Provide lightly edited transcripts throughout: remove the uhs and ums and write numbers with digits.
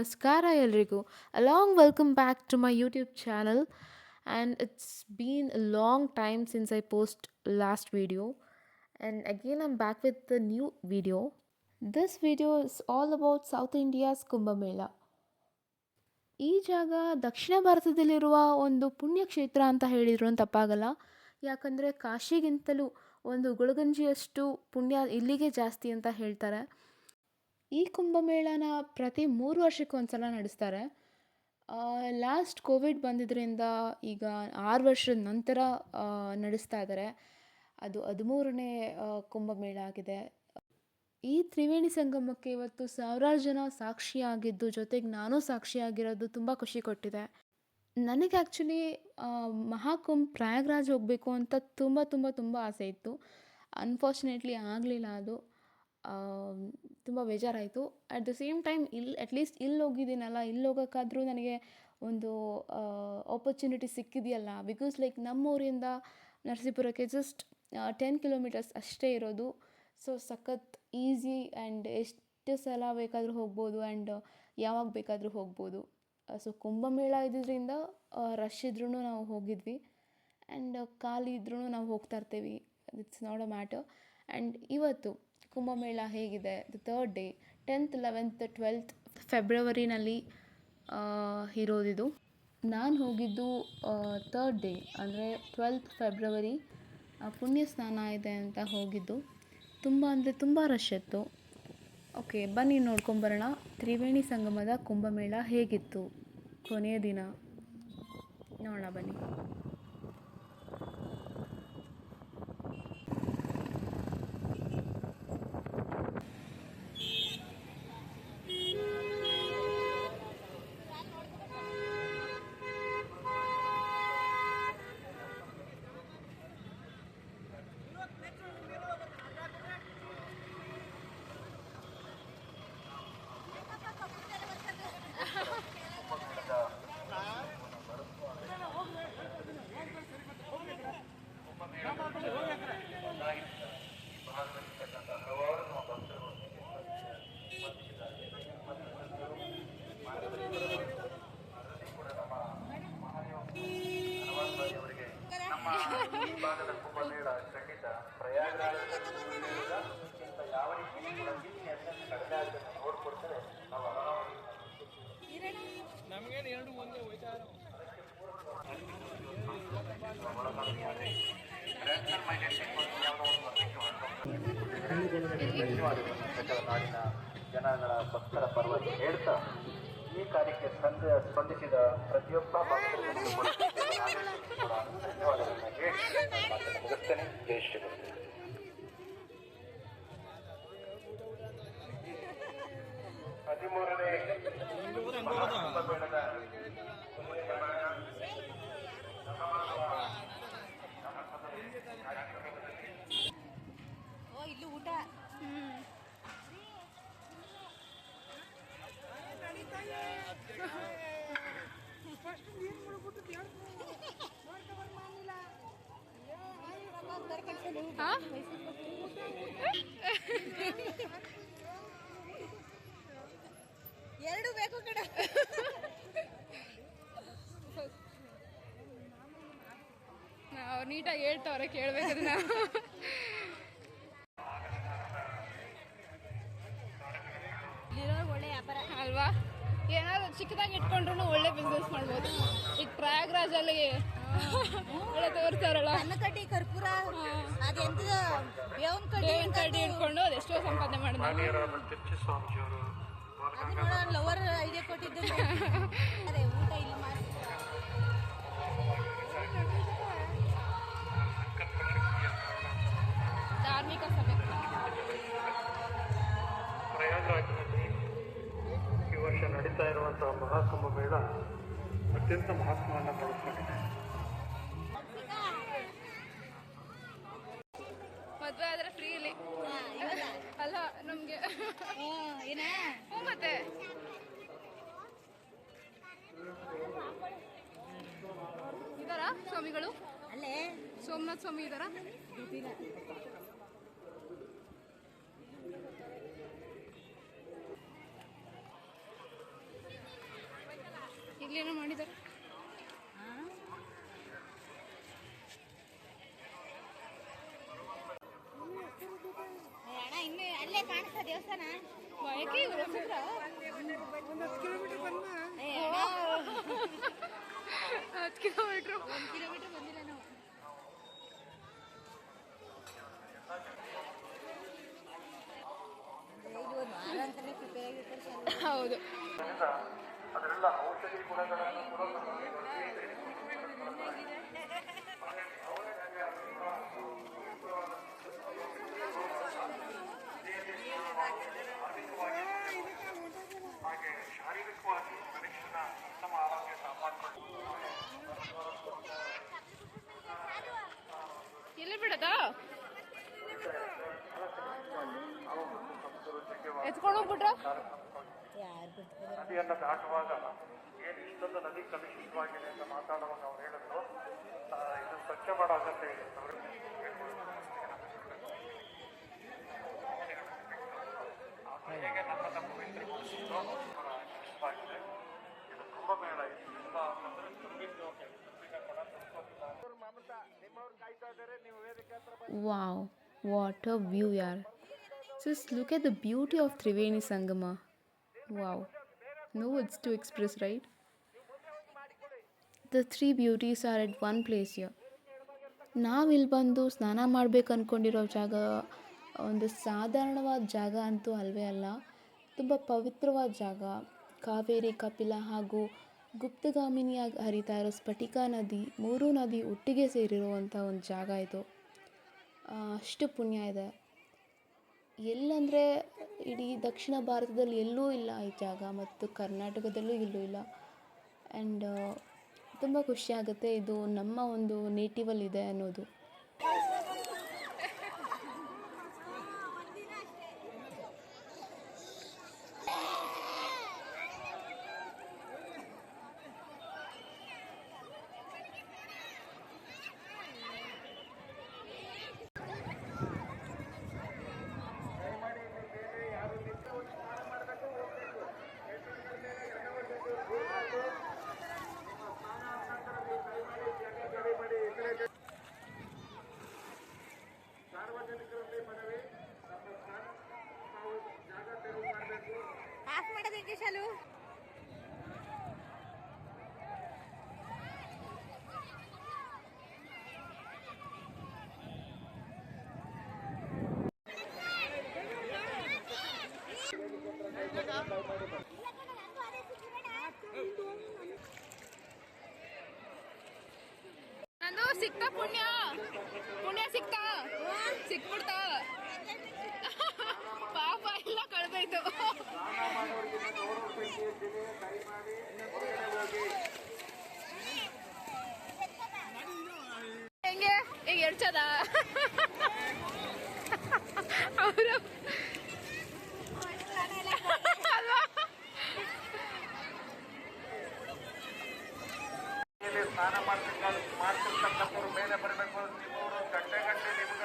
Namaskara ಎಲ್ರಿಗೂ. Along welcome back to my YouTube channel, and it's been a long time since I post last video, and again I'm back with the new video. This video is all about South India's Kumbh Mela. ಈ ಜಾಗ ದಕ್ಷಿಣ ಭಾರತದಲ್ಲಿರುವ ಒಂದು ಪುಣ್ಯಕ್ಷೇತ್ರ ಅಂತ ಹೇಳಿದ್ರು ತಪ್ಪಾಗಲ್ಲ. ಯಾಕಂದರೆ ಕಾಶಿಗಿಂತಲೂ ಒಂದು ಗುಳಗಂಜಿಯಷ್ಟು ಪುಣ್ಯ ಇಲ್ಲಿಗೆ ಜಾಸ್ತಿ ಅಂತ ಹೇಳ್ತಾರೆ. ಈ ಕುಂಭಮೇಳನ ಪ್ರತಿ 3 ವರ್ಷಕ್ಕೊಂದ್ಸಲ ನಡೆಸ್ತಾರೆ. ಲಾಸ್ಟ್ ಕೋವಿಡ್ ಬಂದಿದ್ದರಿಂದ ಈಗ 6 ವರ್ಷದ ನಂತರ ನಡೆಸ್ತಾ ಇದ್ದಾರೆ. ಅದು 13ನೇ ಕುಂಭಮೇಳ ಆಗಿದೆ. ಈ ತ್ರಿವೇಣಿ ಸಂಗಮಕ್ಕೆ ಇವತ್ತು ಸಾವಿರಾರು ಜನ ಸಾಕ್ಷಿಯಾಗಿದ್ದು, ಜೊತೆಗೆ ನಾನು ಸಾಕ್ಷಿಯಾಗಿರೋದು ತುಂಬ ಖುಷಿ ಕೊಟ್ಟಿದೆ. ನನಗೆ ಆ್ಯಕ್ಚುಲಿ ಮಹಾಕುಂಭ್ ಪ್ರಯಾಗ್ರಾಜ್ ಹೋಗಬೇಕು ಅಂತ ತುಂಬ ಆಸೆ ಇತ್ತು. ಅನ್ಫಾರ್ಚುನೇಟ್ಲಿ ಆಗಲಿಲ್ಲ. ಅದು ತುಂಬ ಬೇಜಾರಾಯಿತು. At the same time at least ಇಲ್ಲಿ ಹೋಗಿದ್ದೀನಲ್ಲ, ಇಲ್ಲಿ ಹೋಗೋಕ್ಕಾದ್ರೂ ನನಗೆ ಒಂದು ಆಪರ್ಚುನಿಟಿ ಸಿಕ್ಕಿದೆಯಲ್ಲ. ಬಿಕಾಸ್ ಲೈಕ್ ನಮ್ಮೂರಿಂದ ನರಸೀಪುರಕ್ಕೆ ಜಸ್ಟ್ 10 ಕಿಲೋಮೀಟರ್ಸ್ ಅಷ್ಟೇ ಇರೋದು. ಸೊ ಸಖತ್ ಈಸಿ ಆ್ಯಂಡ್ ಎಷ್ಟು ಸಲ ಬೇಕಾದರೂ ಹೋಗ್ಬೋದು ಆ್ಯಂಡ್ ಯಾವಾಗ ಬೇಕಾದರೂ ಹೋಗ್ಬೋದು. ಸೊ ಕುಂಭಮೇಳ ಇದ್ದಿದ್ದರಿಂದ ರಶ್ ಇದ್ರೂ ನಾವು ಹೋಗಿದ್ವಿ ಆ್ಯಂಡ್ ಖಾಲಿ ಇದ್ರೂ ನಾವು ಹೋಗ್ತಾ ಇರ್ತೀವಿ. It's not a matter. And ಇವತ್ತು ಕುಂಭಮೇಳ ಹೇಗಿದೆ, the 3rd day 10th 11th 12th ಫೆಬ್ರವರಿನಲ್ಲಿ ಇರೋದಿದು. ನಾನು ಹೋಗಿದ್ದು 3rd ಡೇ ಅಂದರೆ 12th ಫೆಬ್ರವರಿ ಪುಣ್ಯ ಸ್ನಾನ ಇದೆ ಅಂತ ಹೋಗಿದ್ದು. ತುಂಬ ರಶ್ ಇತ್ತು. ಓಕೆ, ಬನ್ನಿ ನೋಡ್ಕೊಂಬರೋಣ ತ್ರಿವೇಣಿ ಸಂಗಮದ ಕುಂಭಮೇಳ ಹೇಗಿತ್ತು ಕೊನೆಯ ದಿನ ನೋಡೋಣ ಬನ್ನಿ. ಭಾಗದ ಕುಂಭಮೇಳ ಖಂಡಿತ ಪ್ರಯಾಗರಾಜದಿಂದ ಯಾವ ರೀತಿ ಕಡಿಮೆ ಆಗೋದನ್ನು ನೋಡ್ಕೊಡ್ತಾರೆ. ನಾವು ನಮಗೇನು ಎರಡು ಒಂದೇ ಹೋಯ್ತಾ ನಾಡಿನ ಜನಗಳ ಭಕ್ತರ ಪರವಾಗಿ ಹೇಳ್ತಾ ಈ ಕಾರ್ಯಕ್ಕೆ ಸ್ಪಂದಿಸಿದ ಪ್ರತಿಯೊಬ್ಬ ಭಕ್ತರಿಗೂ ಧನ್ಯವಾದಗಳನ್ನು ಹೇಳಿ ಮುಗಿಸ್ತೇನೆ. ಜೈ ಶ್ರೀ ಗುರು. 13ನೇ ಕುಂಭಮೇಳದ ಇಲ್ಲಿ ಊಟ ಎರಡು ಬೇಕು ಕಡೆ. ಅವ್ರು ನೀಟಾಗಿ ಹೇಳ್ತವ್ರೆ, ಕೇಳ್ಬೇಕದನ್ನ ಒಳ್ಳೆ ವ್ಯಾಪಾರ ಅಲ್ವಾ. ಏನಾದ್ರು ಚಿಕ್ಕದಾಗಿ ಇಟ್ಕೊಂಡ್ರು ಒಳ್ಳೆ ಬಿಸ್ನೆಸ್ ಮಾಡ್ಬೋದು. ಈಗ ಪ್ರಯಾಗ್ರಾಜಲ್ಲಿ ಒಳ್ಳೆ ತೋರ್ತಾರಲ್ಲ, ಕಡ್ಡಿ ಕರ್ಪೂರ ಅದೆಂತ ಬೇವಿನ ಕಡ್ಡಿ ಇಟ್ಕೊಂಡು ಅದೆಷ್ಟೋ ಸಂಪಾದನೆ ಮಾಡಿದ್ರು. ಅದು ನೋಡ ಲವರ್ ಐಡಿಯಾ ಕೊಟ್ಟಿದ್ದು. ಅದೇ ಊಟ ಇಲ್ಲಿ ಮಾಡಿ ಧಾರ್ಮಿಕ ಸಭೆ. ಪ್ರಯಾಗರಾಜ್ನಲ್ಲಿ ಈ ವರ್ಷ ನಡೀತಾ ಇರುವಂತಹ ಮಹಾಕುಂಭ ಮೇಳ ಅತ್ಯಂತ ಮಹತ್ವವನ್ನು ಪಡೆದುಕೊಂಡಿದೆ. ಮದುವೆ ಆದರೆ ಫ್ರೀ ಇಲ್ಲಿ ಅಲ್ಲ ನಮಗೆ. ಮತ್ತೆ ಇದಾರಾ ಸ್ವಾಮಿಗಳು? ಅಲ್ಲೇ ಸೋಮನಾಥ್ ಸ್ವಾಮಿ ಇದಾರಾ? ಇಲ್ಲೇನೋ ಮಾಡಿದ್ದಾರೆ. ಅಣ್ಣ ಇನ್ನು ಅಲ್ಲೇ ಕಾಣಿಸ್ತಾ ದೇವಸ್ಥಾನ. ಯಾಕೆ ಇವ್ರು ಹೊಸಬ್ರಾ? 10 ಕಿಲೋಮೀಟರ್ ಬಂದಿಲ್ಲ ನಾವು. ಇದು ಒಂದು ವಾರ ಅಂತಾನೆ ಪ್ರಿಪೇರ್ ಆಗಿರ್ತಾರೆ. ಹೌದು. ಅದರೆಲ್ಲ ಔಷಧಿ ಗುಣಗಳನ್ನು ಕೂಡ ಹಾಗೆ ಶಾರೀರಿಕವಾಗಿ ಮನುಷ್ಯನ ಉತ್ತಮ ಆರೋಗ್ಯ ಕಾಪಾಡಿಕೊಂಡು ಎಲ್ಲಿ ಬಿಡದ ಎತ್ಕೊಂಡು ಹೋಗ್ಬಿಟ್ರ. ನದಿಯನ್ನು ದಾಟುವಾಗ ಏನು ಇಷ್ಟೊಂದು ನದಿ ಕಲುಷಿತವಾಗಿದೆ ಅಂತ ಮಾತಾಡುವಾಗ ಅವ್ರು ಹೇಳಿದ್ರು ಇದು ಸ್ವಚ್ಛ ಮಾಡೋ ಅಗತ್ಯ ಇದೆ. ಹೇಗೆ ನಮ್ಮನ್ನು ಪವಿತ್ರ ಇಷ್ಟವಾಗಿದೆ. ಇದು ಕುಂಭಮೇಳ ಇದು ತುಂಬ Wow, what a view, yaar. Just look at the beauty of Triveni Sangama. Wow, no words to express, right? The three beauties are at one place here. ನಾವಿಲ್ಲಿ ಬಂದು ಸ್ನಾನ ಮಾಡಬೇಕು ಅಂದ್ಕೊಂಡಿರೋ ಜಾಗ ಒಂದು ಸಾಧಾರಣವಾದ ಜಾಗ ಅಂತೂ ಅಲ್ವೇ ಅಲ್ಲ. ತುಂಬ ಪವಿತ್ರವಾದ ಜಾಗ. ಕಾವೇರಿ, ಕಪಿಲ ಹಾಗೂ ಗುಪ್ತಗಾಮಿನಿಯಾಗಿ ಹರಿತಾ ಇರೋ ಸ್ಫಟಿಕ ನದಿ, ಮೂರೂ ನದಿ ಒಟ್ಟಿಗೆ ಸೇರಿರುವಂಥ ಒಂದು ಜಾಗ ಇದು. ಅಷ್ಟು ಪುಣ್ಯ ಇದೆ. ಎಲ್ಲಂದರೆ ಇಡೀ ದಕ್ಷಿಣ ಭಾರತದಲ್ಲಿ ಎಲ್ಲೂ ಇಲ್ಲ ಈ ಜಾಗ, ಮತ್ತು ಕರ್ನಾಟಕದಲ್ಲೂ ಎಲ್ಲೂ ಇಲ್ಲ. ಆ್ಯಂಡ್ ತುಂಬ ಖುಷಿಯಾಗುತ್ತೆ ಇದು ನಮ್ಮ ಒಂದು ನೇಟಿವಲ್ಲಿದೆ ಅನ್ನೋದು. ಆಫ್ ಮಾಡೋದಕ್ಕೆ ಶಾಲು. ನಂದು ಸಿಕ್ತಾ ಪುಣ್ಯ ಸಿಕ್ತಾ ಸಿಕ್ಬಿಡ್ತಾ. ಪಾಪ ಎಲ್ಲ ಕಳೆದೋಯ್ತು. ಹೆಂಗೆ ಈಗ ಎಡ್ಸದ ಅವರು ಸ್ನಾನ ಮಾಡ್ತಿರ್ತಕ್ಕಂಥವ್ರು ಮೇಲೆ ಬರಬೇಕು. ನಿಮ್ಮವರು ಗಂಟೆ ನಿಮ್ಗೆ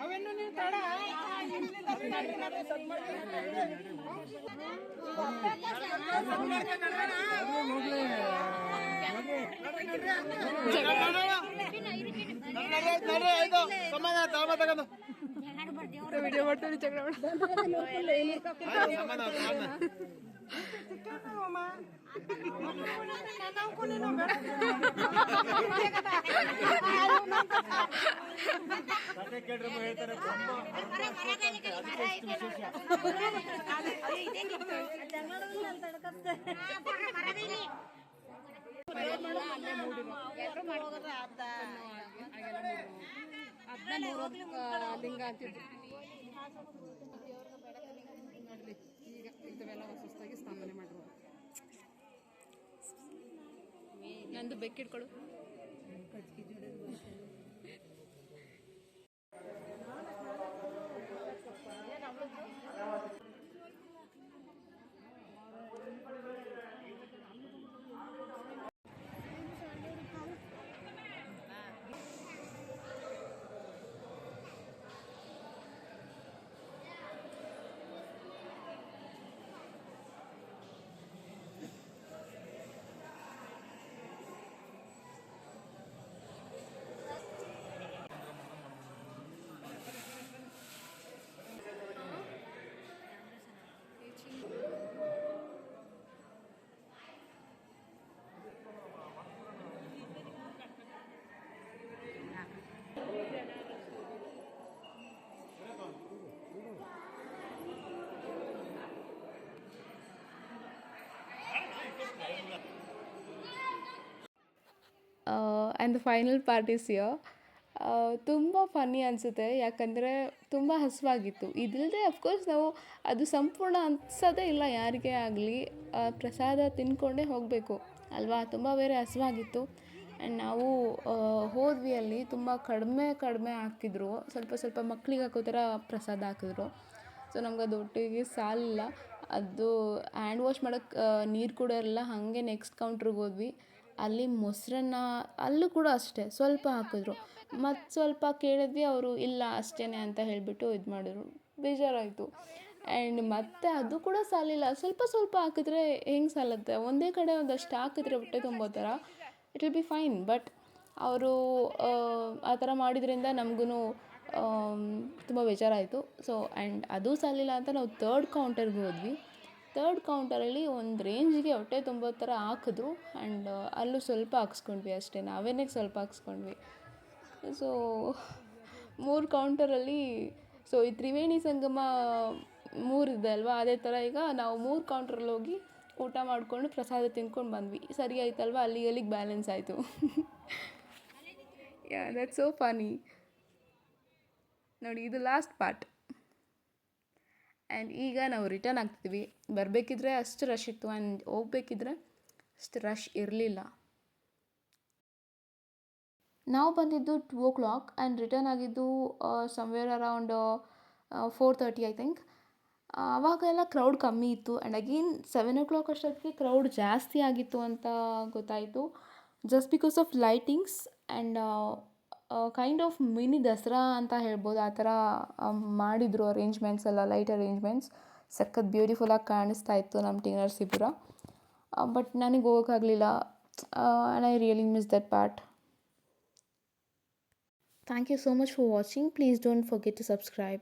ಅವೆನ್ನು ನೀವು ತಡ ವಿಡಿಯೋ ಮಾಡ್ತಾರೆ ಜಗಳ ಹೇಳ್ತಾರೆ ಲಿಂಗ ಅಂತಿದ್ರು ನೋಡ್ಲಿ ಈಗ ಇಂಥವೆಲ್ಲ ಹೊಸದಾಗಿ ಸ್ಥಾಪನೆ ಮಾಡಿರುವ ನಂದು ಬೆಕ್ಕಿಡ್ಕೊಳು. And the final part is here. ತುಂಬ ಫನ್ನಿ ಅನಿಸುತ್ತೆ, ಯಾಕಂದರೆ ತುಂಬ ಹಸಿವಾಗಿತ್ತು. ಇದಿಲ್ಲದೆ ಅಫ್ಕೋರ್ಸ್ ನಾವು ಅದು ಸಂಪೂರ್ಣ ಅನಿಸೋದೇ ಇಲ್ಲ ಯಾರಿಗೇ ಆಗಲಿ. ಪ್ರಸಾದ ತಿಂದ್ಕೊಂಡೇ ಹೋಗಬೇಕು ಅಲ್ವಾ. ತುಂಬ ಬೇರೆ ಹಸಿವಾಗಿತ್ತು. ಆ್ಯಂಡ್ ನಾವು ಹೋದ್ವಿ, ಅಲ್ಲಿ ತುಂಬ ಕಡಿಮೆ ಹಾಕಿದ್ರು. ಸ್ವಲ್ಪ ಸ್ವಲ್ಪ ಮಕ್ಳಿಗೆ ಹಾಕೋ ಥರ ಪ್ರಸಾದ ಹಾಕಿದ್ರು. ಸೊ ನಮ್ಗೆ ಅದು ಒಟ್ಟಿಗೆ ಸಾಲಿಲ್ಲ. ಅದು ಹ್ಯಾಂಡ್ ವಾಶ್ ಮಾಡೋಕ್ಕೆ ನೀರು ಕೂಡ ಇರಲ್ಲ. ಹಾಗೆ ನೆಕ್ಸ್ಟ್ ಕೌಂಟ್ರಿಗೆ ಹೋದ್ವಿ, ಅಲ್ಲಿ ಮೊಸರನ್ನ ಅಲ್ಲೂ ಕೂಡ ಅಷ್ಟೇ ಸ್ವಲ್ಪ ಹಾಕಿದ್ರು. ಮತ್ತು ಸ್ವಲ್ಪ ಕೇಳಿದ್ವಿ, ಅವರು ಇಲ್ಲ ಅಷ್ಟೇ ಅಂತ ಹೇಳಿಬಿಟ್ಟು ಇದು ಮಾಡಿದ್ರು. ಬೇಜಾರಾಯಿತು. ಆ್ಯಂಡ್ ಮತ್ತೆ ಅದು ಕೂಡ ಸಾಲಿಲ್ಲ. ಸ್ವಲ್ಪ ಸ್ವಲ್ಪ ಹಾಕಿದ್ರೆ ಹೆಂಗೆ ಸಾಲುತ್ತೆ? ಒಂದೇ ಕಡೆ ಒಂದಷ್ಟು ಹಾಕಿದ್ರೆ ಹೊಟ್ಟೆ ತುಂಬೋ ಥರ it will be fine. But ಅವರು ಆ ಥರ ಮಾಡಿದ್ರಿಂದ ನಮಗೂ ತುಂಬ ಬೇಜಾರಾಯಿತು. ಸೊ ಆ್ಯಂಡ್ ಅದು ಸಾಲಿಲ್ಲ ಅಂತ ನಾವು ಥರ್ಡ್ ಕೌಂಟರ್ಗೆ ಹೋದ್ವಿ. ಥರ್ಡ್ ಕೌಂಟರಲ್ಲಿ ಒಂದು ರೇಂಜಿಗೆ ಹೊಟ್ಟೆ ತುಂಬೋ ಥರ ಹಾಕಿದ್ರು. ಆ್ಯಂಡ್ ಅಲ್ಲೂ ಸ್ವಲ್ಪ ಹಾಕ್ಸ್ಕೊಂಡ್ವಿ ಅಷ್ಟೇ, ನಾವೇನೇ ಸ್ವಲ್ಪ ಹಾಕ್ಸ್ಕೊಂಡ್ವಿ. ಸೊ 3 ಕೌಂಟರಲ್ಲಿ, ಸೊ ಈ ತ್ರಿವೇಣಿ ಸಂಗಮ 3 ಇದೆ ಅಲ್ವಾ, ಅದೇ ಥರ ಈಗ ನಾವು 3 ಕೌಂಟ್ರಲ್ಲಿ ಹೋಗಿ ಊಟ ಮಾಡಿಕೊಂಡು ಪ್ರಸಾದ ತಿಂದ್ಕೊಂಡು ಬಂದ್ವಿ. ಸರಿ ಆಯ್ತಲ್ವ, ಅಲ್ಲಿಗೆ ಬ್ಯಾಲೆನ್ಸ್ ಆಯಿತು. ಯಾ, ದಟ್ಸ್ ಸೋ ಫನಿ. ನೋಡಿ, ಇದು ಲಾಸ್ಟ್ ಪಾರ್ಟ್. ಆ್ಯಂಡ್ ಈಗ ನಾವು ರಿಟರ್ನ್ ಆಗ್ತಿದ್ವಿ. ಬರಬೇಕಿದ್ರೆ ಅಷ್ಟು ರಶ್ ಇತ್ತು, ಆ್ಯಂಡ್ ಹೋಗ್ಬೇಕಿದ್ರೆ ಅಷ್ಟು ರಶ್ ಇರಲಿಲ್ಲ. ನಾವು ಬಂದಿದ್ದು 2 o'clock ಆ್ಯಂಡ್ ರಿಟರ್ನ್ ಆಗಿದ್ದು ಸಮ್ವೇರ್ ಅರೌಂಡ್ 4:30 ಐ ಥಿಂಕ್. ಆವಾಗೆಲ್ಲ ಕ್ರೌಡ್ ಕಮ್ಮಿ ಇತ್ತು. ಆ್ಯಂಡ್ ಅಗೇನ್ 7 o'clock ಅಷ್ಟೊತ್ತಿಗೆ ಕ್ರೌಡ್ ಜಾಸ್ತಿ ಆಗಿತ್ತು ಅಂತ ಗೊತ್ತಾಯಿತು. Just because of lightings and kind of mini Dasara ಅಂತ ಹೇಳ್ಬೋದು. ಆ ಥರ ಮಾಡಿದರು ಅರೇಂಜ್ಮೆಂಟ್ಸ್ ಎಲ್ಲ, ಲೈಟ್ ಅರೇಂಜ್ಮೆಂಟ್ಸ್ ಸಖತ್ ಬ್ಯೂಟಿಫುಲ್ಲಾಗಿ ಕಾಣಿಸ್ತಾ ಇತ್ತು ನಮ್ಮ ಟಿ ನರಸೀಪುರ. ಬಟ್ ನನಗೆ ಹೋಗೋಕ್ಕಾಗಲಿಲ್ಲ. And I really miss that part. Thank you so much for watching. Please don't forget to subscribe.